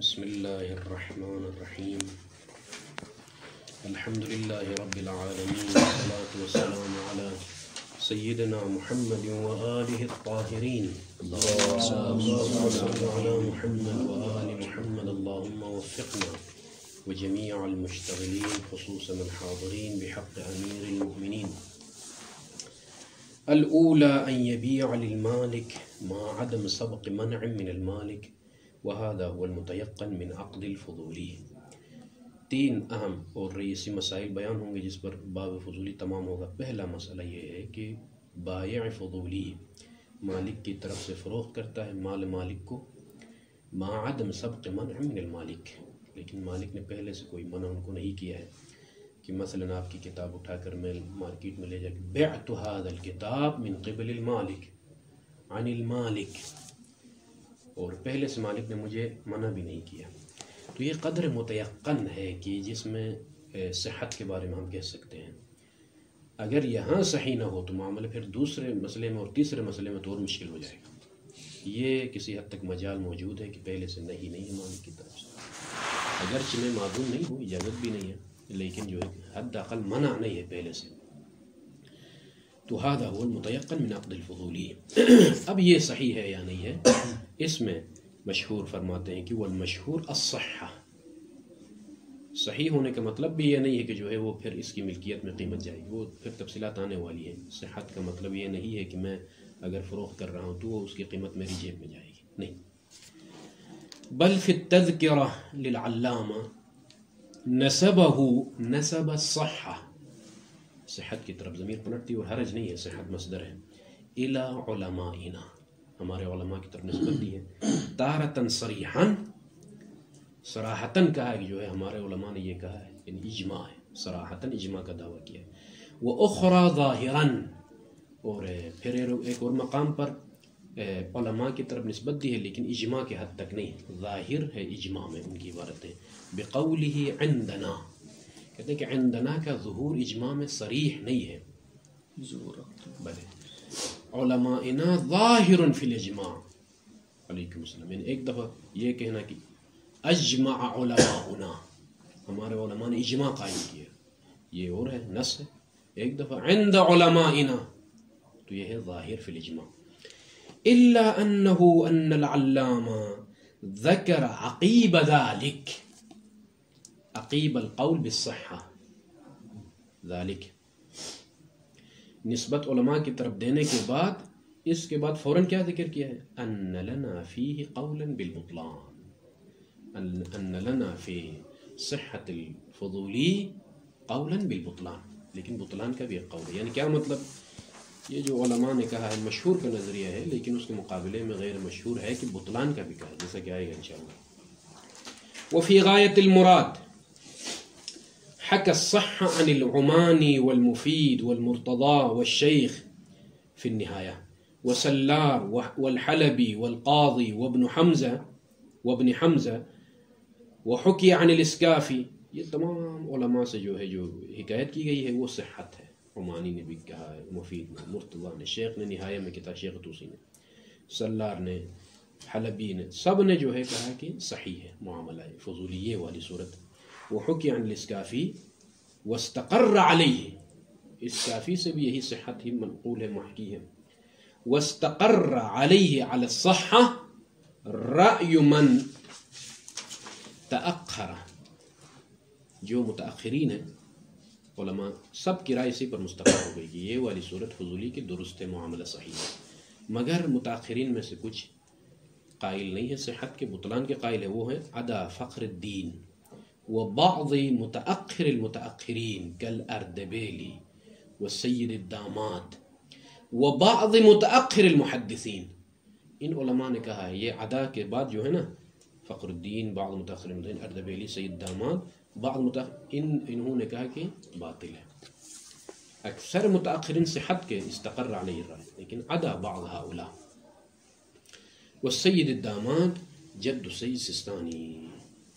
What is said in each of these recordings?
بسم الله الرحمن الرحيم. الحمد لله رب العالمين، والصلاة والسلام على سيدنا محمد وآله الطاهرين. اللهم صل على محمد وآل محمد. اللهم وفقنا وجميع المشتغلين خصوصا الحاضرين بحق أمير المؤمنين. الأولى أن يبيع للمالك مع عدم سبق منع من المالك، وهذا هو المتيقن من عقد الفضولی. تین اہم اور رئیسی مسائل بیان ہوں گے جس پر باب فضولی تمام ہوگا. پہلا مسئلہ یہ ہے کہ بائع فضولی مالک کی طرف سے فروخت کرتا ہے مال مالک کو مع عدم سبق منع من المالک، لیکن مالک نے پہلے سے کوئی منع ان کو نہیں کیا ہے کہ مثلا آپ کی کتاب اٹھا کر میں مارکیٹ میں لے جا کے بعت هذا الكتاب من قبل المالک عن المالک، اور پہلے سے مالک نے مجھے منع بھی نہیں کیا. تو یہ قدر متیقن ہے کہ جس میں صحت کے بارے میں ہم کہہ سکتے ہیں. اگر یہاں صحیح نہ ہو تو معاملہ پھر دوسرے مسئلے میں اور تیسرے مسئلے میں تو اور مشکل ہو جائے گا. یہ کسی حد تک مجال موجود ہے کہ پہلے سے نہیں ہے مالک کی طرف سے، اگرچہ میں معدوم نہیں ہوں، اجازت بھی نہیں ہے، لیکن جو ہے حد اقل منع نہیں ہے پہلے سے. تو هذا هو المتيقن من عقد الفضولی. اب یہ صحیح ہے یا نہیں ہے، اس میں مشہور فرماتے ہیں کہ والمشہور الصحہ. صحیح ہونے کا مطلب بھی یہ نہیں ہے کہ جو ہے وہ پھر اس کی ملکیت میں قیمت جائے گی، وہ پھر تفصیلات آنے والی ہیں. صحت کا مطلب یہ نہیں ہے کہ میں اگر فروخت کر رہا ہوں تو وہ اس کی قیمت میری جیب میں جائے گی، نہیں. بل فی التذکرہ للعلامہ نسبہ نسب الصحہ، صحت کی طرف ضمیر پلٹتی اور حرج نہیں ہے، صحت مصدر ہے. الی علمائنا، ہمارے علماء کی طرف نسبت دی ہے. تارتن صریحاً، صراحتاً کہا ہے کہ جو ہے ہمارے علماء نے یہ کہا ہے، یعنی اجماع ہے، صراحتاً اجماع کا دعویٰ کیا ہے. وَأُخْرَى ظَاهِرًا، اور پھر ایک اور مقام پر علماء کی طرف نسبت دی ہے لیکن اجماع کے حد تک نہیں، ظاہر ہے اجماع میں ان کی عبارت ہے. بِقَوْلِهِ عِنْدَنَا، کہتے ہیں کہ عندنا کا ظہور اجماع میں صریح نہیں ہے. بلے علماءنا ظاہر فی الاجماع. علیکم السلام. یعنی ایک دفعہ یہ کہنا کہ اجمع علماؤنا، ہمارے علماء نے اجماع قائم کیا، یہ اور ہے، نص ہے. ایک دفعہ عند علمائنا تو یہ ہے ظاہر فی الاجماع. الا انه ان العلامہ ذکر عقیب ذلك، عقیب القول بالصحہ، ذلك نسبت علماء کی طرف دینے کے بعد اس کے بعد فوراً کیا ذکر کیا ہے؟ ان لنا فیہ قولا بالبطلان، ان لنا فی صحت الفضولی قولا بالبطلان، لیکن بطلان کا بھی ایک قول ہے. یعنی کیا مطلب؟ یہ جو علماء نے کہا ہے مشہور کا نظریہ ہے، لیکن اس کے مقابلے میں غیر مشہور ہے کہ بطلان کا بھی کہا ہے، جیسا کہ آئے گا انشاءاللہ. وفی غایت المراد حكى الصحة عن العماني والمفيد والمرتضى والشيخ في النهاية وسلار والحلبي والقاضي وابن حمزة وحكي عن الاسكافي. یہ تمام علماء سے جو ہے جو حکایت کی گئی ہے وہ صحت ہے. عمانی نے بھی کہا ہے، مفید نے، مرتضی نے، شیخ نے نہایہ میں کتاب شیخ طوسی نے، سلار نے، حلبی نے، سب نے جو ہے کہا کہ صحیح ہے معاملہ ہے فضولی یہ والی صورت. وحكي عن الاسكافي واستقر عليه، اسکافی سے بھی یہی صحت ہی منقول ہے، محکی ہے. واستقر عليه على الصحة رأي من تأخر، جو متأخرین ہیں علماء سب کی رائے اسی پر مستقر ہو گئی کہ یہ والی صورت فضولی کی درست ہے، معاملہ صحیح ہے. مگر متأخرین میں سے کچھ قائل نہیں ہے صحت کے، بطلان کے قائل ہے. وہ ہے عدا فخر الدین وبعض متأخر المتأخرین كالأردبيلي والسید الداماد وبعض متأخر المحدثین. ان علماء نے کہا ہے یہ عدا کے بعد جو ہے نا، فخر الدین، بعض متأخر المتأخرین، اردبیلی، سید داماد، بعض متأخر، انہوں نے کہا کہ باطل ہے. اکثر متأخرین صحت کے استقر علیہ الرائے، لیکن عدا بعض هؤلاء. والسید الداماد جد سید سستانی،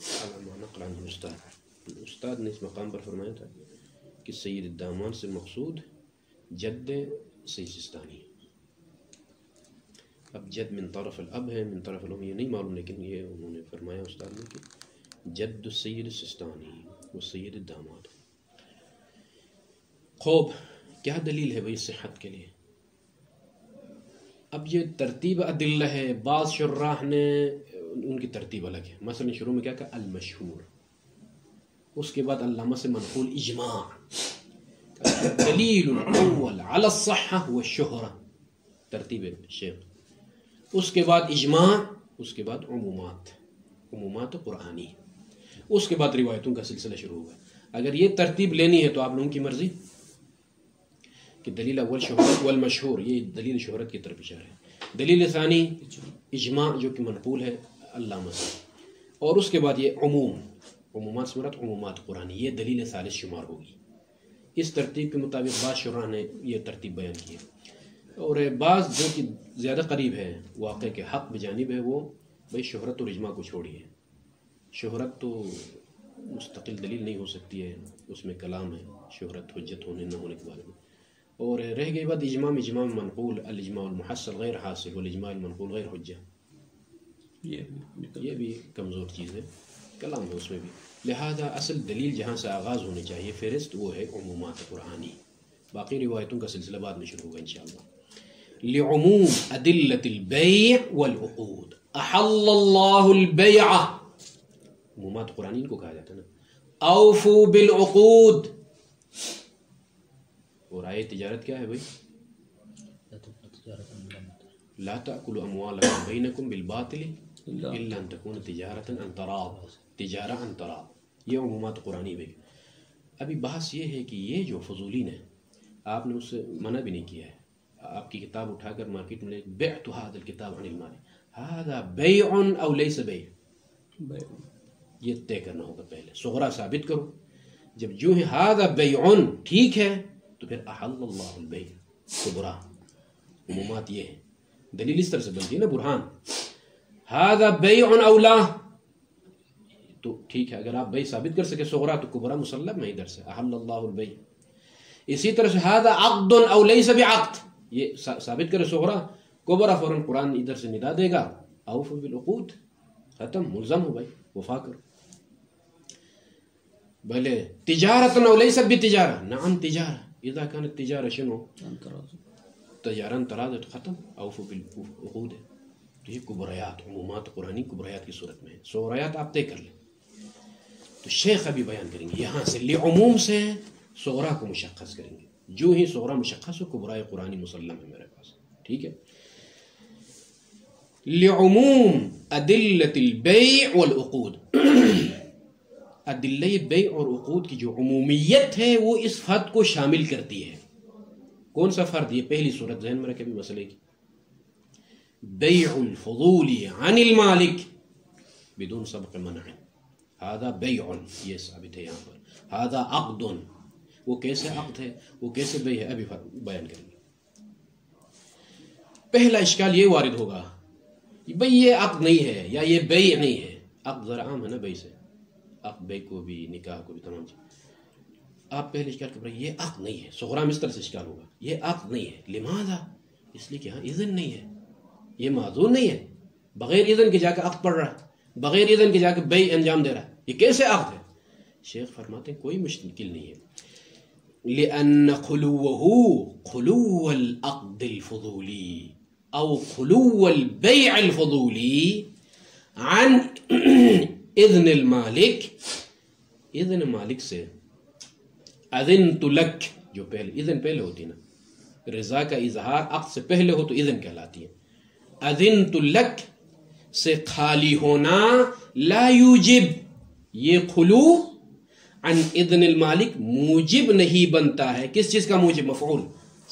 علامہ نقل عنہ استاد نے اس مقام پر فرمایا تھا کہ سید الداماد سے مقصود جد سید سستانی. اب جد من طرف الاب ہے، من طرف الام یہ نہیں معلوم، لیکن یہ انہوں نے فرمایا استاد نے کہ جد السید السستانی و سید الداماد. خوب کیا دلیل ہے بھائی صحت کے لیے؟ اب یہ ترتیب ادلہ ہے، بعض شراح نے ان کی ترتیب الگ ہے. مثلا شروع میں کیا کہا؟ المشہور، اس کے بعد علامہ سے منقول اجماع، دلیل الاول علی الصحہ والشہرہ، ترتیب شیخ، اس کے بعد اجماع، اس کے بعد عمومات قرآنی، اس کے بعد روایتوں کا سلسلہ شروع ہوا. اگر یہ ترتیب لینی ہے تو آپ لوگوں کی مرضی، کہ دلیل اول شہرت والمشہور، یہ دلیل شہرت کی طرف اشارہ ہے. دلیل ثانی اجماع جو کہ منقول ہے علامہ سے، اور اس کے بعد یہ عمومات سے مراد عمومات قرآنی، یہ دلیل ثالث شمار ہوگی. اس ترتیب کے مطابق بعض شراح نے یہ ترتیب بیان کی ہے، اور بعض جو کہ زیادہ قریب ہے واقع کے حق بجانب ہے، وہ بھائی شہرت اور اجماع کو چھوڑیے. شہرت تو مستقل دلیل نہیں ہو سکتی ہے، اس میں کلام ہے شہرت حجت ہونے نہ ہونے کے بارے میں. اور رہ گئی بات اجماع منقول، الاجماع المحصل غیر حاصل والاجماع المنقول غیر حجہ، یہ بھی کمزور چیز ہے، کلام ہے اس میں بھی. لہذا اصل دلیل جہاں سے آغاز ہونی چاہیے فہرست، وہ ہے عمومات قرآنی. باقی روایتوں کا سلسلہ بعد میں شروع ہوگا انشاءاللہ. لعموم ادلة البيع والعقود احل اللہ البیع، عمومات قرآنی ان کو کہا جاتا ہے نا. اوفوا بالعقود، اور آئے تجارت کیا ہے بھائی؟ لا تأکلوا اموالکم بینکم بالباطل الا ان تکون تجارتا عن تراض، تجارہ عن تراض، یہ عمومات قرآنی بھائی. ابھی بحث یہ ہے کہ یہ جو فضولین ہے، آپ نے اس سے منع بھی نہیں کیا ہے. آپ کی کتاب اٹھا کر مارکیٹ میں لے، بعت هذا الكتاب عن المال، هذا بیع او لیس بیع، یہ طے کرنا ہوگا پہلے. صغرا ثابت کرو، جب جو ہے هذا بیع ٹھیک ہے تو پھر احل اللہ البیع کبرا. عمومات یہ ہے، دلیل اس طرح سے بنتی ہے نا، برہان هذا بیع او لا، تو ٹھیک ہے. اگر آپ بیع ثابت کر سکے صغرا تو کبرا مسلم ہے ادھر سے، احل اللہ البیع. اسی طرح سے هذا عقد او لیس بعقد، یہ ثابت کرے صغرا، کبرا فوراً قرآن ادھر سے ندا دے گا، اوفوا بالعقود، ختم، ملزم ہو بھائی، وفا کرو. بھلے تجارت او لیست بتجارہ، نعم تجارہ، اذا كانت تجارہ شنو؟ تجارہ تراض، ختم، اوفوا بالعقود ہے. تو یہ کبریات، عمومات قرآنی کبریات کی صورت میں ہے. صغریات آپ طے کر لیں. تو شیخ ابھی بیان کریں گے یہاں سے لعموم سے صغرا کو مشخص کریں گے. جو ہی صغرا مشخص ہو کبرائے قرآنی مسلم ہے میرے پاس، ٹھیک ہے. لعموم ادلة البیع والعقود، ادلہ بیع اور عقود کی جو عمومیت ہے وہ اس فرد کو شامل کرتی ہے. کون سا فرد؟ یہ پہلی صورت ذہن میں رکھے بھی مسئلے کی، بیع الفضول عن المالک بدون سبق منع، هذا بیع، یہ ثابت ہے یہاں پر. هذا عقد، وہ کیسے عقد ہے، وہ کیسے بیع ہے، ابھی بیان کریں گے. پہلا اشکال یہ وارد ہوگا بھئی یہ عقد نہیں ہے یا یہ بیع نہیں ہے. عقد ذرا عام ہے نا بیع سے، عقد بیع کو بھی، نکاح کو بھی، تمام چیز. آپ پہلے اشکال کر رہے ہیں یہ عقد نہیں ہے، صغرا میں اس طرح سے اشکال ہوگا، یہ عقد نہیں ہے. لماذا؟ اس لیے کہ ہاں اذن نہیں ہے، یہ معذور نہیں ہے، بغیر اذن کے جا کے عقد پڑھ رہا ہے، بغیر اذن کے جا کے بیع انجام دے رہا ہے، یہ کیسے عقد ہے؟ شیخ فرماتے ہیں کوئی مشکل نہیں ہے. لأن خلوه خلو العقد الفضولی او خلو البیع الفضولی عن اذن المالک، اذن مالک سے اذنت لک، جو پہلے اذن پہلے ہوتی نا، رضا کا اظہار عقد سے پہلے ہو تو اذن کہلاتی ہے. اذنت لک سے خالی ہونا لا یوجب، یہ خلو عن اذن المالک موجب نہیں بنتا ہے. کس چیز کا موجب؟ مفعول،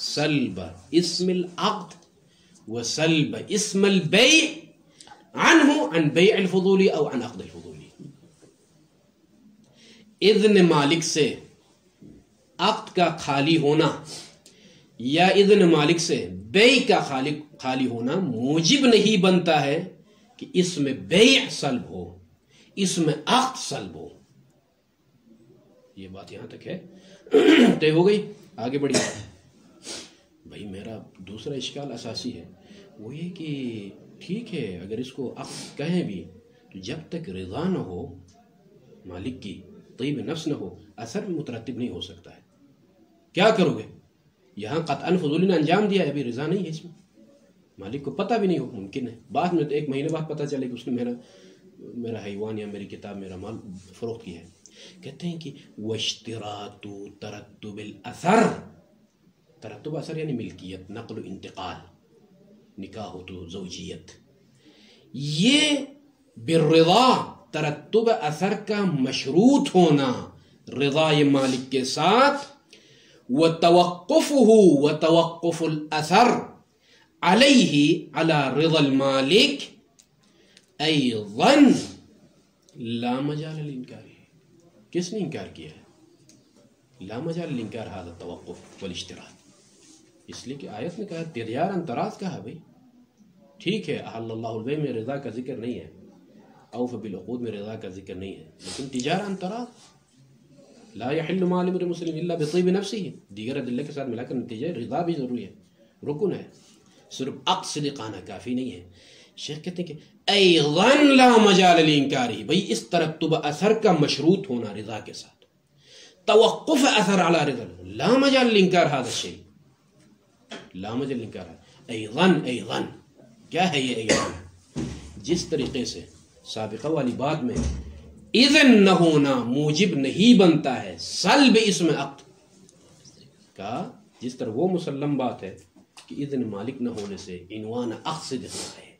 سلب اسم العقد و سلب اسم البیع عنہ، عن بیع الفضولی او عن عقد الفضولی. اذن مالک سے عقد کا خالی ہونا یا اذن مالک سے بیع کا خالی ہونا موجب نہیں بنتا ہے کہ اس میں بیع سلب ہو، اس میں عقد سلب ہو. یہ بات یہاں تک ہے، طے ہو گئی. آگے بڑھی. بھائی میرا دوسرا اشکال اساسی ہے، وہ یہ کہ ٹھیک ہے اگر اس کو عقد کہیں بھی تو جب تک رضا نہ ہو مالک کی، طیب نفس نہ ہو، اثر مترتب نہیں ہو سکتا ہے. کیا کرو گے؟ یہاں قطعاً فضولی نے انجام دیا ہے، ابھی رضا نہیں ہے اس میں، مالک کو پتہ بھی نہیں ہو، ممکن ہے بعد میں تو 1 مہینے بعد پتہ چلے کہ اس نے میرا حیوان یا میری کتاب، میرا مال فروخت کیا ہے. کہتے ہیں کہ واشتراط ترتب الاثر، ترتب اثر یعنی ملکیت، نقل و انتقال، نکاح تو زوجیت، یہ بالرضا ترتب اثر کا مشروط ہونا رضا مالک کے ساتھ، وتوقفه وتوقف الاثر علیہ علی رضا المالک ایضا لا مجال للانکار. کس نے انکار کیا ہے؟ لا مجال للانکار هذا التوقف والاشتراط. اس لیے کہ آیت نے کہا تجارا تراض کہا بھائی ٹھیک ہے احل اللہ البیع میں رضا کا ذکر نہیں ہے، اوف بالعقود میں رضا کا ذکر نہیں ہے، لیکن تجارا تراض لا يحل مال امرئ مسلم الا بطيب نفسه، دیگر ادلے کے ساتھ ملا کر نتیجہ رضا بھی ضروری ہے، رکن ہے، صرف عقد صدقانہ کافی نہیں ہے. شیخ کہتے ہیں کہ ایضا لا مجال للانکار، بھئی اس ترتب اثر کا مشروط ہونا رضا کے ساتھ، توقف اثر علی رضا لا مجال للانکار هذا الشيء، لا مجال للانکار ایضا. ایضا کیا ہے یہ ایضا؟ جس طریقے سے سابقہ والی بات میں اذن نہ ہونا موجب نہیں بنتا ہے سلب اسم عقد کا، جس طرح وہ مسلم بات ہے کہ اذن مالک نہ ہونے سے عنوان عقد صدق نہ آئے،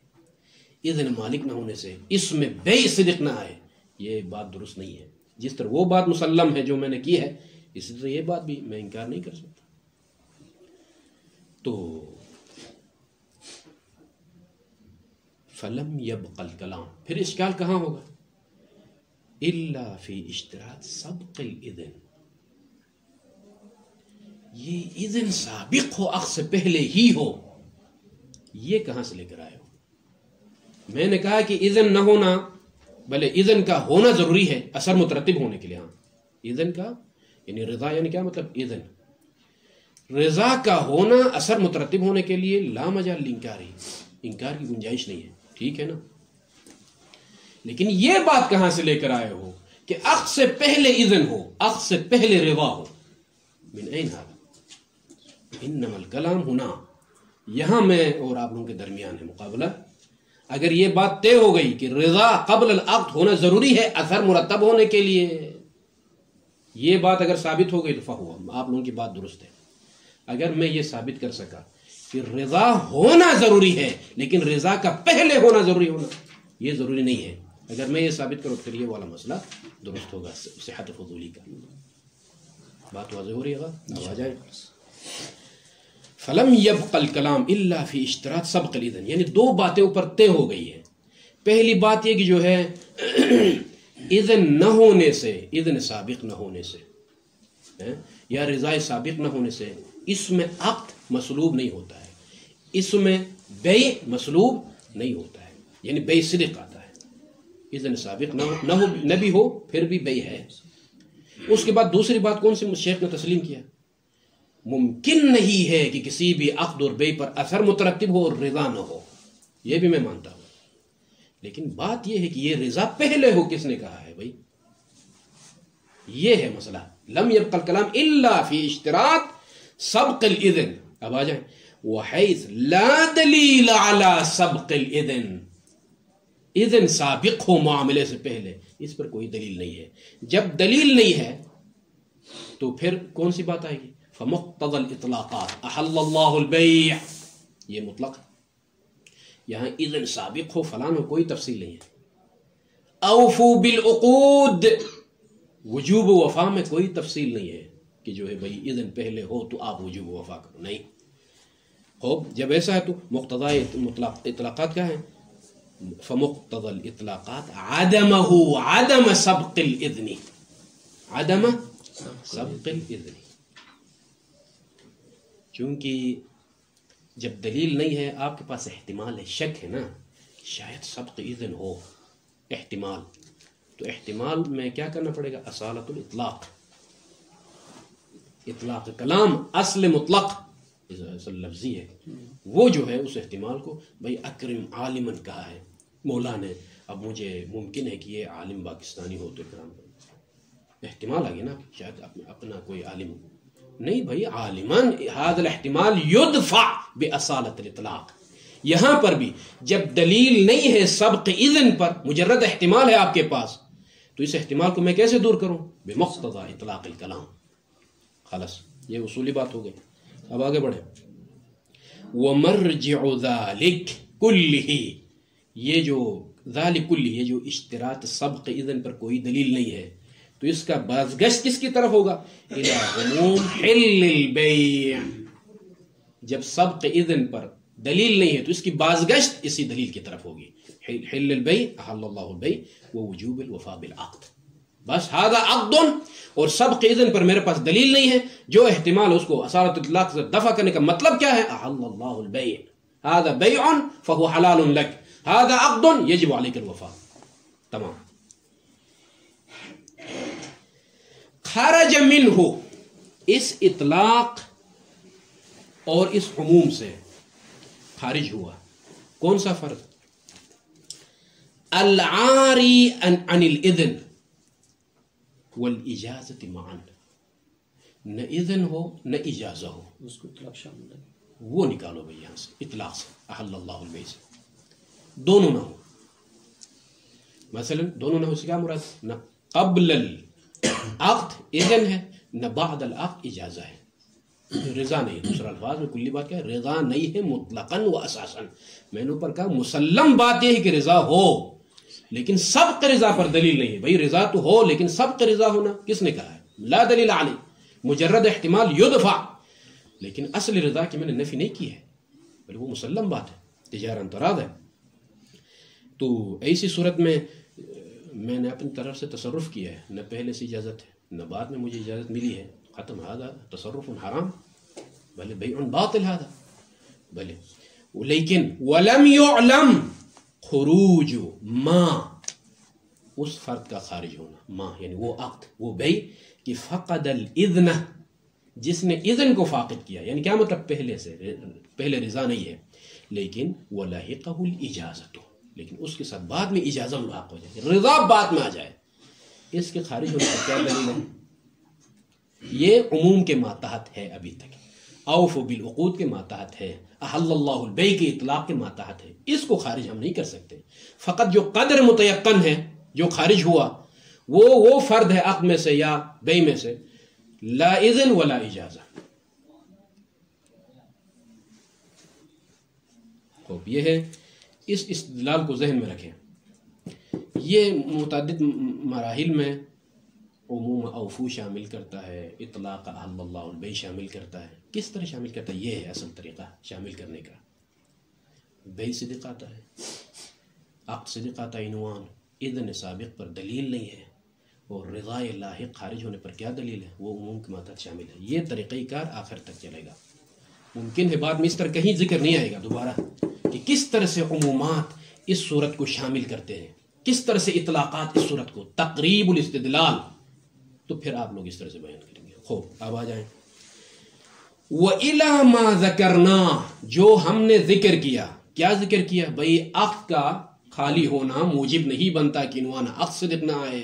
اذن مالک نہ ہونے سے اسم بیع صدق نہ آئے، یہ بات درست نہیں ہے. جس طرح وہ بات مسلم ہے جو میں نے کی ہے، اسی طرح یہ بات بھی میں انکار نہیں کر سکتا. تو فلم يبق الکلام، پھر اشکال کہاں ہوگا؟ الا فی اشتراط سبق الاذن، یہ اذن سابق ہو، عقد سے پہلے ہی ہو، یہ کہاں سے لے کر آئے ہو؟ میں نے کہا کہ اذن نہ ہونا، بھلے اذن کا ہونا ضروری ہے اثر مترتب ہونے کے لیے. ہاں اذن کا یعنی رضا، یعنی کیا مطلب؟ اذن رضا کا ہونا اثر مترتب ہونے کے لیے لا مجال للانکار، انکار کی گنجائش نہیں ہے، ٹھیک ہے نا. لیکن یہ بات کہاں سے لے کر آئے ہو کہ عقد سے پہلے اذن ہو، عقد سے پہلے رضا ہو؟ من این هذا؟ انما الکلام ہونا، یہاں میں اور آپ لوگوں کے درمیان ہے مقابلہ. اگر یہ بات طے ہو گئی کہ رضا قبل العقد ہونا ضروری ہے اثر مرتب ہونے کے لیے، یہ بات اگر ثابت ہو گئی تو فہو، آپ لوگوں کی بات درست ہے. اگر میں یہ ثابت کر سکا کہ رضا ہونا ضروری ہے لیکن رضا کا پہلے ہونا ضروری ہونا یہ ضروری نہیں ہے، اگر میں یہ ثابت کروں پھر یہ والا مسئلہ درست ہوگا صحت فضولی کا. بات واضح ہو رہی ہے؟ آواز آئے. فلم يبق الکلام الا فی اشتراط سبق الاذن، یعنی 2 باتیں اوپر طے ہو گئی ہیں. پہلی بات یہ کہ جو ہے اذن نہ ہونے سے، اذن سابق نہ ہونے سے یا رضا سابق نہ ہونے سے اس میں عقد مسلوب نہیں ہوتا ہے، اس میں بیع مسلوب نہیں ہوتا ہے، یعنی بیع صدق آتا ہے. اذن سابق نہ بھی ہو پھر بھی بیع ہے. اس کے بعد دوسری بات کون سی شیخ نے تسلیم کیا؟ ممکن نہیں ہے کہ کسی بھی عقد اور بیع پر اثر مترتب ہو اور رضا نہ ہو، یہ بھی میں مانتا ہوں. لیکن بات یہ ہے کہ یہ رضا پہلے ہو کس نے کہا ہے بھائی؟ یہ ہے مسئلہ. لم يبق الکلام الا فی اشتراط سبق الاذن. اب آ جائیں وحیث لا دلیل علی سبق الاذن، اذن سابق ہو معاملے سے پہلے، اس پر کوئی دلیل نہیں ہے. جب دلیل نہیں ہے تو پھر کون سی بات آئے گی؟ فمقتضى الاطلاقات احل اللہ البیع، یہ مطلق. یہاں اذن سابق ہو فلان ہو کوئی تفصیل نہیں ہے. اوفو بالعقود، وجوب وفا میں کوئی تفصیل نہیں ہے کہ جو ہے بھائی اذن پہلے ہو تو آپ وجوب وفا کرو، نہیں. خوب جب ایسا ہے تو مقتضی اطلاقات کیا ہیں؟ فمقتضى الاطلاقات عدم سبق الاذن، عدم سبق الاذن. چونکہ جب دلیل نہیں ہے آپ کے پاس احتمال ہے، شک ہے نا، شاید سبق اذن ہو، احتمال. تو احتمال میں کیا کرنا پڑے گا؟ اصالت الاطلاق، اطلاق کلام اصل مطلق لفظی ہے، وہ جو ہے اس احتمال کو بھائی اکرم عالمن کہا ہے مولا نے، اب مجھے ممکن ہے کہ یہ عالم پاکستانی ہو تو اکرام کرو، احتمال آگے نا شاید اپنا کوئی عالم ہو، نہیں بھائی عالمن هذا الاحتمال يدفع بأصالة الاطلاق. یہاں پر بھی جب دلیل نہیں ہے سبق اذن پر، مجرد احتمال ہے آپ کے پاس، تو اس احتمال کو میں کیسے دور کروں؟ بمقتضى اطلاق الکلام. خلاص یہ اصولی بات ہو گئی. اب آگے بڑھیں. ومرجع ذلك كله، یہ جو ذلك كله، یہ جو اشتراط سبق اذن پر کوئی دلیل نہیں ہے، تو اس کا بازگشت کس کی طرف ہوگا؟ الى عموم حل البیع. جب سبق اذن پر دلیل نہیں ہے تو اس کی بازگشت اسی دلیل کی طرف ہوگی. حل البیع احل اللہ البیع ووجوب الوفاء بالعقد. بس هذا عقد، اور سبق اذن پر میرے پاس دلیل نہیں ہے، جو احتمال اس کو اصالۃ الاطلاق سے دفع کرنے کا مطلب کیا ہے؟ احل اللہ البیع، هذا بیع فهو حلال لك، هذا عقد يجب عليك الوفاء. تمام. خرج منه، اس اطلاق اور اس عموم سے خارج ہوا کون سا فرض؟ العاری عن الاذن والاجازت معا. نہ اذن ہو نہ اجازہ ہو، اس کو اطلاق شامل ہے، وہ نکالو بھائی یہاں سے، اطلاق سے احل اللہ البیع سے دونوں نہ ہو. مثلا دونوں نہ ہو سے کیا مراد؟ نہ قبل العقد اذن ہے، نہ بعد العقد اجازہ ہے، رضا نہیں. دوسرا الفاظ میں کلی بات کیا ہے؟ رضا نہیں ہے مطلقاً و اساساً. میں نے اوپر کہا مسلم بات یہ ہے کہ رضا ہو، لیکن سبق رضا پر دلیل نہیں ہے. بھائی رضا تو ہو لیکن سبق رضا ہونا کس نے کہا ہے؟ لا دلیل علی، مجرد احتمال یدفع، لیکن اصل رضا کی میں نے نفی نہیں کی ہے، بلکہ وہ مسلم بات ہے، تجارن تراض ہے. تو ایسی صورت میں میں نے اپنی طرف سے تصرف کیا ہے، نہ پہلے سے اجازت ہے نہ بعد میں مجھے اجازت ملی ہے، ختم. هذا تصرف حرام، بلے بیع باطل هذا. بلے لیکن ولم يعلم خروج ما، اس فرد کا خارج ہونا، ما یعنی وہ عقد، وہ بیع کہ فقد الاذن، جس نے اذن کو فاقد کیا. یعنی کیا مطلب؟ پہلے رضا نہیں ہے لیکن ولحقہ الاجازت، لیکن اس کے ساتھ بعد میں اجازت ملاحق ہو جائے، رضا بعد میں آ جائے. اس کے خارج ہونے کا کیا دلیل ہے؟ یہ عموم کے ماتحت ہے ابھی تک، اوف بالعقود کے ماتحت ہے، احل اللہ البیع کے اطلاق کے ماتحت ہے. اس کو خارج ہم نہیں کر سکتے. فقط جو قدر متیقن ہے جو خارج ہوا وہ فرد ہے عقد میں سے یا بیع میں سے، لا اذن ولا اجازہ. خوب یہ ہے، اس استدلال کو ذہن میں رکھیں. یہ متعدد مراحل میں عموم اوفو شامل کرتا ہے، اطلاق احل اللہ البیع شامل کرتا ہے. کس طرح شامل کرتا ہے؟ یہ ہے اصل طریقہ شامل کرنے کا. بیع صدق آتا ہے، عقد صدق آتا ہے، عنوان اذن سابق پر دلیل نہیں ہے، اور رضا لاحق خارج ہونے پر کیا دلیل ہے؟ وہ عموم کے ماتحت شامل ہے. یہ طریقہ کار آخر تک چلے گا. ممکن ہے بعد میں اس طرح کہیں ذکر نہیں آئے گا دوبارہ کہ کس طرح سے عمومات اس صورت کو شامل کرتے ہیں، کس طرح سے اطلاقات اس صورت کو، تقریب الاستدلال، تو پھر آپ لوگ اس طرح سے بیان کریں گے. خوب اب آ جائیں. وَإِلَى مَا ذَكَرْنَا، جو ہم نے ذکر کیا. کیا ذکر کیا؟ بھئی عقد کا خالی ہونا موجب نہیں بنتا کہ عنوان عقد صدق نہ آئے،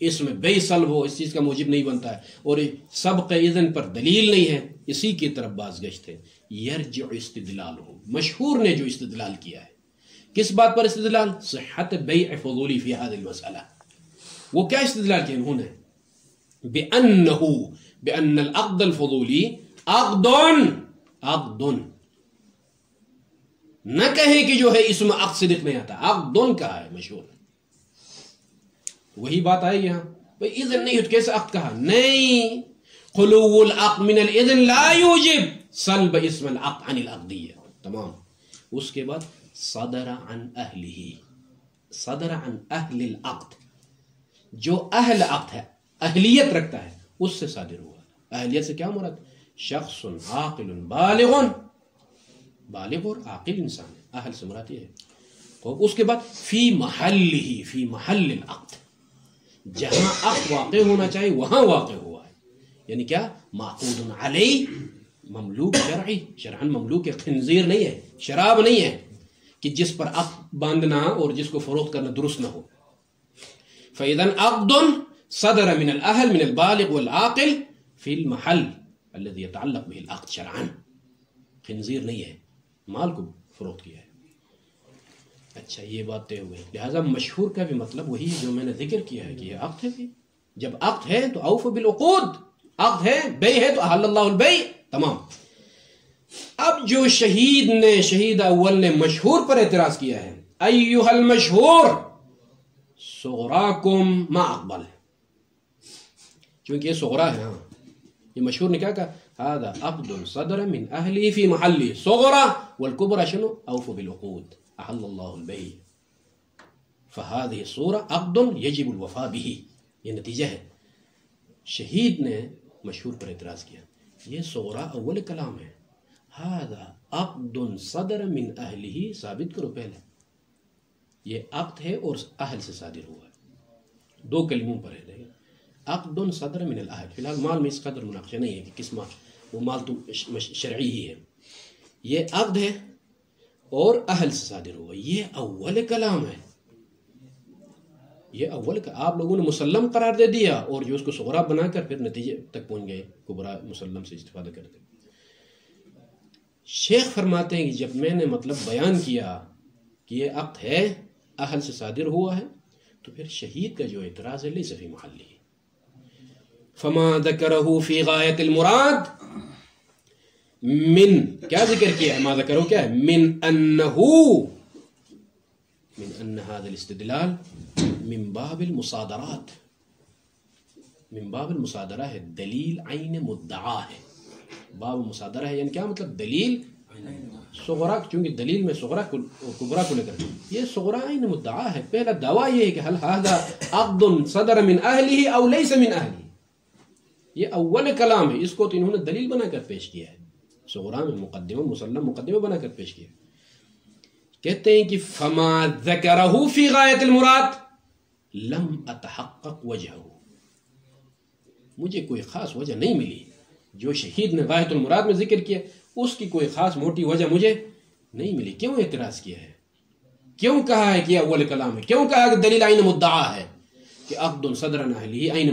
اس میں بیع سلب ہو، اس چیز کا موجب نہیں بنتا ہے، اور سبق اذن پر دلیل نہیں ہے. اسی کی طرف بازگشت ہے. یرجع استدلال ہو، مشہور نے جو استدلال کیا ہے، کس بات پر استدلال؟ صحت بیع فضولی فی هذه المسئلہ. وہ کیا استدلال کیا انہوں نے؟ بأن العقد الفضولی عقد، نہ کہے کہ جو ہے اس میں عقد صدق نہیں آتا، عقد کہا ہے مشہور. وہی بات آئے یہاں، بھئی اذن نہیں ہے تو کیسے عقد کہا؟ نہیں، خلو العقد من الاذن لا یوجب سلب اسم العقد عن العقدیہ. تمام. اس کے بعد صدر عن اہلہ، صدر عن اہل العقد، جو اہل عقد ہے، اہلیت رکھتا ہے، اس سے صادر ہوا. اہلیت سے کیا مراد؟ شخص عاقل بالغ، بالغ اور عاقل انسان ہے، اہل سے مراد یہ ہے. اور اس کے بعد فی محلہ، فی محل العقد، جہاں عقد واقع ہونا چاہیے وہاں واقع ہوا ہے. یعنی کیا؟ معقود علیہ مملوک شرعی، شرعن مملوک خنزیر نہیں ہے، شراب نہیں ہے کہ جس پر عقد باندھنا اور جس کو فروخت کرنا درست نہ ہو. فَإِذَنْ عَقْدٌ صَدَرَ مِنَ الْأَهْلِ مِنَ الْبَالِغِ وَالْعَاقِلِ فِي الْمَحَلِّ الَّذِي يَتَعَلَّقُ بِهِ الْعَقْدُ شَرْعًا. خنزیر نہیں ہے، مال کو فروخت کیا ہے. اچھا یہ بات طے ہوئی. لہذا مشہور کا بھی مطلب وہی ہے جو میں نے ذکر کیا ہے کہ یہ عقد ہے. جب عقد ہے تو اوفوا بالعقود، عقد ہے، بیع ہے تو احل اللہ البیع. تمام. اب جو شہید اول نے مشہور پر اعتراض کیا ہے، ایھا المشہور صغراکم ما اقبل، چونکہ یہ صغرا ہے. ہاں یہ مشہور نے کیا کہا؟ هذا عقد صدر من اهله في محله صغرى والكبرى شنو؟ اوفوا بالعقود احل الله البيع. فهذه الصورة عقد يجب الوفاء به. یہ نتیجہ ہے. شہید نے مشہور پر اعتراض کیا، یہ صغرا اول کلام ہے. هذا عقد صدر من اهله، ثابت کرو پہلے یہ عقد ہے اور اہل سے صادر ہوا ہے. دو کلموں پر ہے. عقد صدر من الاہل. فی الحال مال میں اس قدر مناقشہ نہیں ہے کہ کس مال، وہ مال تو شرعی ہی ہے. یہ عقد ہے اور اہل سے صادر ہوا. یہ اول کلام ہے. یہ اول کا آپ لوگوں نے مسلم قرار دے دیا اور جو اس کو صغرا بنا کر پھر نتیجے تک پہنچ گئے کبرا مسلم سے استفادہ کرتے. شیخ فرماتے ہیں کہ جب میں نے مطلب بیان کیا کہ یہ عقد ہے، اہل سے صادر ہوا ہے، تو پھر شہید کا جو اعتراض ہے لیس فی محلی. فما ذکرہ فی غایت المراد، من کیا ذکر کیا ہے؟ ما ذکرہ کیا ہے؟ من ان هذا الاستدلال من باب المصادرات. من باب المصادرہ ہے، دلیل عین مدعا ہے. باب مصادرہ ہے یعنی کیا مطلب؟ دلیل صغرا، چونکہ دلیل میں صغرا کو کبرا کو لے کر یہ صغرا عین مدعا ہے. پہلا دعویٰ یہ ہے کہ هل هذا عقد صدر من اهله او ليس من اهله. یہ اول کلام ہے، اس کو تو انہوں نے دلیل بنا کر پیش کیا ہے. صغرا میں مقدمہ مسلم مقدمہ بنا کر پیش کیا. کہتے ہیں کہ فما ذکرہ فی غایت المراد لم اتحقق وجہہ، مجھے کوئی خاص وجہ نہیں ملی. جو شہید نے غایت المراد میں ذکر کیا اس کی کوئی خاص موٹی وجہ مجھے نہیں ملی. کیوں اعتراض کیا ہے؟ کیوں کہا ہے کہ اول کلام ہے؟ کیوں کہا کہ دلیل عین مدعا ہے کہ عقد صدر اہلہ عین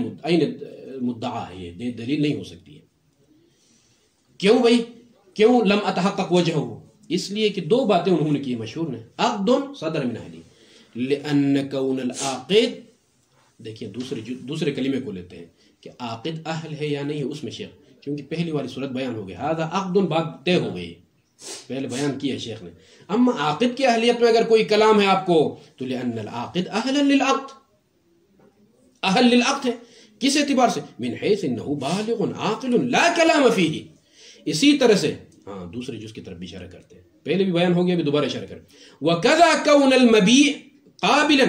مدعا ہے؟ یہ دلیل نہیں ہو سکتی ہے. کیوں بھائی؟ کیوں لم اتحقق وجہہ؟ اس لیے کہ دو باتیں انہوں نے کی مشہور نے. عقد صدر من اہلہ لان کون العاقد، دیکھیے دوسرے کلمے کو لیتے ہیں کہ عاقد اہل ہے یا نہیں ہے. اس میں شیخ چونکہ پہلی والی صورت بیان ہو گئی، هذا عقد بات طے ہو گئی، پہلے بیان کیا ہے شیخ نے. اما عاقد کی اہلیت میں اگر کوئی کلام ہے آپ کو تو لان العاقد اہل للعقد، اہل للعقد ہے. کس اعتبار سے؟ من حیث انہ بالغ عاقل لا کلام فیہ. اسی طرح سے ہاں دوسرے جز کی طرف بھی اشارہ کرتے ہیں، پہلے بھی بیان ہو گیا، بھی دوبارہ اشارہ کریں. وَكَذَا كَوْنَ الْمَبِيعِ قَابِلًا،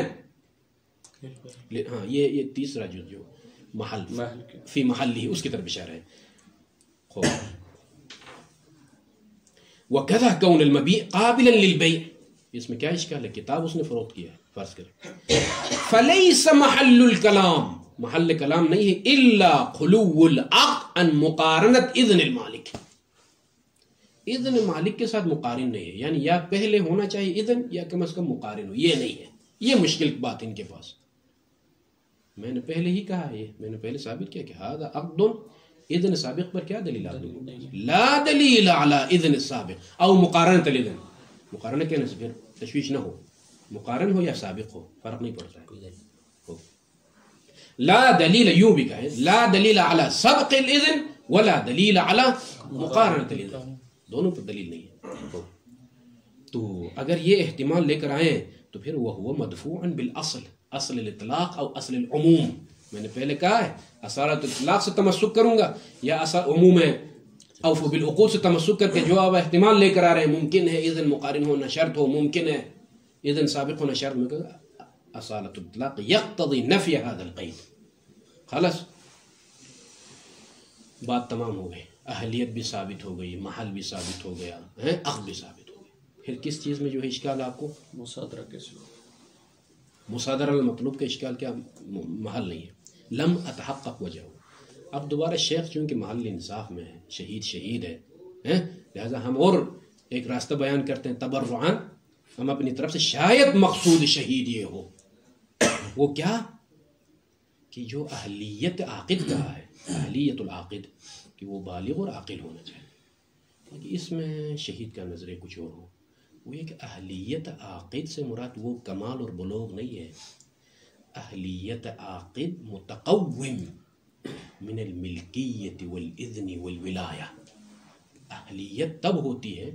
ہاں یہ تیسرا جز جو محل فی محلی اس کی طرف اشارہ ہے. وَكَذَا كَوْنَ الْمَبِيعِ قَابِلًا لِلْبَيْعِ، اس میں کیا اشکال ہے؟ کتاب اس نے فروخت کیا ہے فرض کریں. فَلَيْسَ مَحَلُّ الْكَلَامِ، محل کلام نہیں ہے الا خلو العقد عن مقارنت اذن المالک. اذن مالک کے ساتھ مقارن نہیں ہے، یعنی یا پہلے ہونا چاہیے اذن یا کم از کم مقارن ہو. یہ نہیں ہے، یہ مشکل بات ان کے پاس. میں نے پہلے ہی کہا، یہ میں نے پہلے ثابت کیا کہ هذا عقد. اذن سابق پر کیا دلیل آتی؟ لا دلیل علی اذن السابق او مقارنت الاذن. مقارنہ کہنے سے پھر تشویش نہ ہو، مقارن ہو یا سابق ہو فرق نہیں پڑتا ہے. لا دلیل، یوں بھی کہیں لا دلیل علی سبق الاذن ولا دلیل علی مقارنت الاذن، دونوں پر دلیل نہیں ہے. تو اگر یہ احتمال لے کر آئیں تو پھر وہ مدفوعا بالاصل، اصل الاطلاق او اصل العموم. میں نے پہلے کہا ہے اصالت اطلاق سے تمسک کروں گا یا اصل عموم ہے اوفوا بالعقود سے تمسک کر کے جو آپ احتمال لے کر آ رہے ہیں، ممکن ہے اذن مقارن ہونا شرط ہو، ممکن ہے اذن سابق ہونا شرط. میں کہا اصالت اطلاق یقتضی نفی هذا القید. خلاص بات تمام ہو گئی، اہلیت بھی ثابت ہو گئی، محل بھی ثابت ہو گیا، عقد بھی ثابت ہو گئی. پھر کس چیز میں جو ہے اشکال آپ کو؟ مصادرہ کیسے ہو؟ مصادرہ المطلوب کا اشکال کیا؟ محل نہیں ہے. لم اتحقق وجہ. اب دوبارہ شیخ چونکہ محل انصاف میں ہے، شہید ہے، لہذا ہم اور ایک راستہ بیان کرتے ہیں تبرعاً، ہم اپنی طرف سے شاید مقصود شہید یہ ہو، وہ کیا کہ جو اہلیت عاقد کہا ہے، اہلیت العاقد، کہ وہ بالغ اور عاقل ہونا چاہیے، کہ اس میں شہید کا نظریہ کچھ اور ہو. وہ یہ کہ اہلیت عاقد سے مراد وہ کمال اور بلوغ نہیں ہے. اہلیت عاقد متقوم من الملکیت والاذن والولایہ. اہلیت تب ہوتی ہے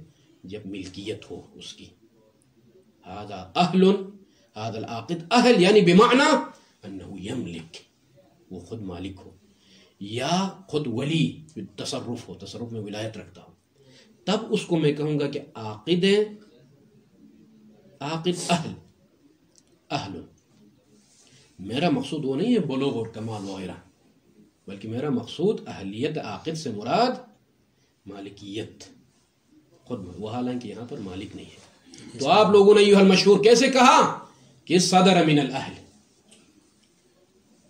جب ملکیت ہو اس کی. هذا اہل، هذا العاقد اہل یعنی بمعنی انه یملک، وہ خود مالک ہو، یا خود ولی تصرف ہو، تصرف میں ولایت رکھتا ہو، تب اس کو میں کہوں گا کہ عاقد اہل. میرا مقصود وہ نہیں ہے بلوغ اور کمال وغیرہ، بلکہ میرا مقصود اہلیت عاقد سے مراد مالکیت خود، وہ حالانکہ یہاں پر مالک نہیں ہے. تو آپ لوگوں نے ایھا المشہور کیسے کہا کہ صدر من الاہل.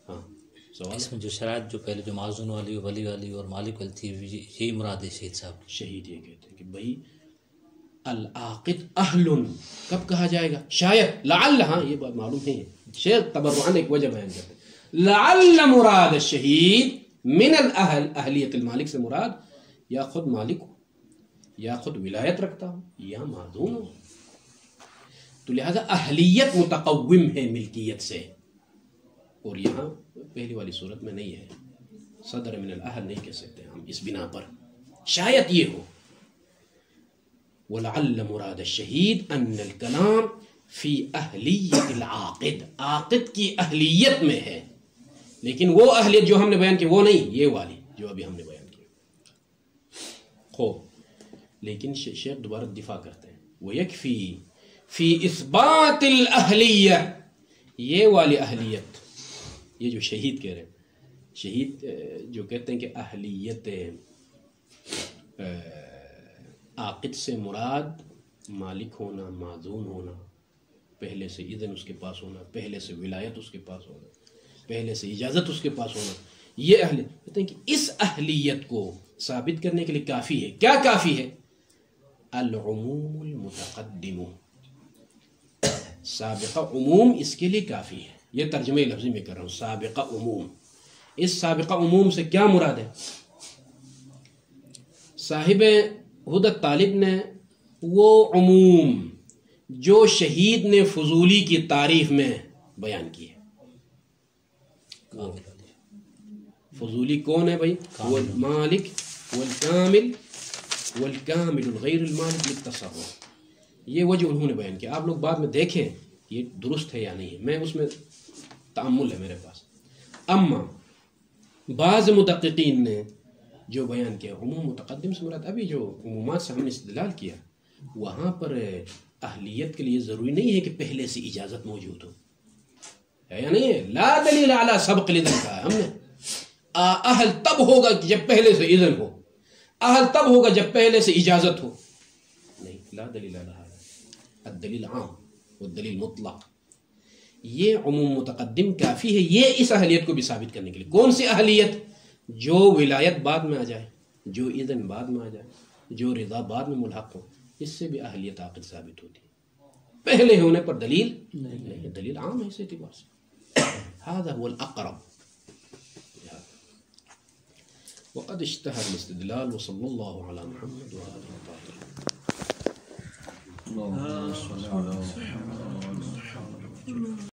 ہاں سوال. اس میں جو شرائط جو پہلے جو معزون والی ولی والی اور مالک والی تھی، یہی مراد ہے شہید صاحب. شہید یہ کہتے ہیں کہ بھائی العاقد اہل کب کہا جائے گا؟ شاید لعل، ہاں یہ بات معلوم نہیں ہے، شیخ تبرعاً ایک وجہ بیان کرتے ہیں، لعل مراد الشہید من الاہل، اہلیت المالک سے مراد یا خود مالک ہو، یا خود ولایت رکھتا ہو، یا معذون ہو. تو لہذا اہلیت متقوم ہے ملکیت سے، اور یہاں پہلی والی صورت میں نہیں ہے. صدر من الاہل نہیں کہہ سکتے ہم اس بنا پر، شاید یہ ہو. ولعل مراد الشہید ان الکلام فی اہلیت العاقد، عاقد کی اہلیت میں ہے، لیکن وہ اہلیت جو ہم نے بیان کی وہ نہیں، یہ والی جو ابھی ہم نے بیان کی. خوب، لیکن شیخ دوبارہ دفاع کرتے ہیں، ویکفی فی اثبات الاہلیہ، یہ والی اہلیت، یہ جو شہید کہہ رہے ہیں، شہید جو کہتے ہیں کہ اہلیت عاقد سے مراد مالک ہونا، معزون ہونا، پہلے سے اذن اس کے پاس ہونا، پہلے سے ولایت اس کے پاس ہونا، پہلے سے اجازت اس کے پاس ہونا، یہ اہلیت. کہتے ہیں کہ اس اہلیت کو ثابت کرنے کے لیے کافی ہے. کیا کافی ہے؟ العموم المتقدم، سابقہ عموم اس کے لیے کافی ہے. یہ ترجمہ لفظی میں کر رہا ہوں، سابقہ عموم. اس سابقہ عموم سے کیا مراد ہے؟ صاحب حدت طالب نے وہ عموم جو شہید نے فضولی کی تعریف میں بیان کی ہے. فضولی کون ہے بھائی؟ وہ المالک والکامل، والکامل الغیر المالک للتصرف. یہ وجہ انہوں نے بیان کیا. آپ لوگ بعد میں دیکھیں یہ درست ہے یا نہیں ہے، میں اس میں تأمل ہے میرے پاس. اما بعض مدققین نے جو بیان کیا عموم متقدم سے مراد، ابھی جو عمومات سے ہم نے استدلال کیا وہاں پر اہلیت کے لیے ضروری نہیں ہے کہ پہلے سے اجازت موجود ہو، ہے یا نہیں ہے؟ لا دلیل علی سبق الاذن کہا ہم نے. اہل تب ہوگا کہ جب پہلے سے اذن ہو، اہل تب ہوگا جب پہلے سے اجازت ہو. نہیں، لا دلیل علی هذا، الدلیل عام والدلیل مطلق. یہ عموم متقدم کافی ہے یہ اس اہلیت کو بھی ثابت کرنے کے لیے. کون سی اہلیت؟ جو ولایت بعد میں آ جائے، جو اذن بعد میں آ جائے، جو رضا بعد میں ملحق ہو، اس سے بھی اہلیت عاقد ثابت ہوتی ہے. پہلے ہونے پر دلیل نہیں، دلیل عام ہے اس اعتبار سے. هذا هو الاقرب. وقد اشتهر الاستدلال وصلى الله على محمد وآله الطاهرين. اللهم صل على محمد.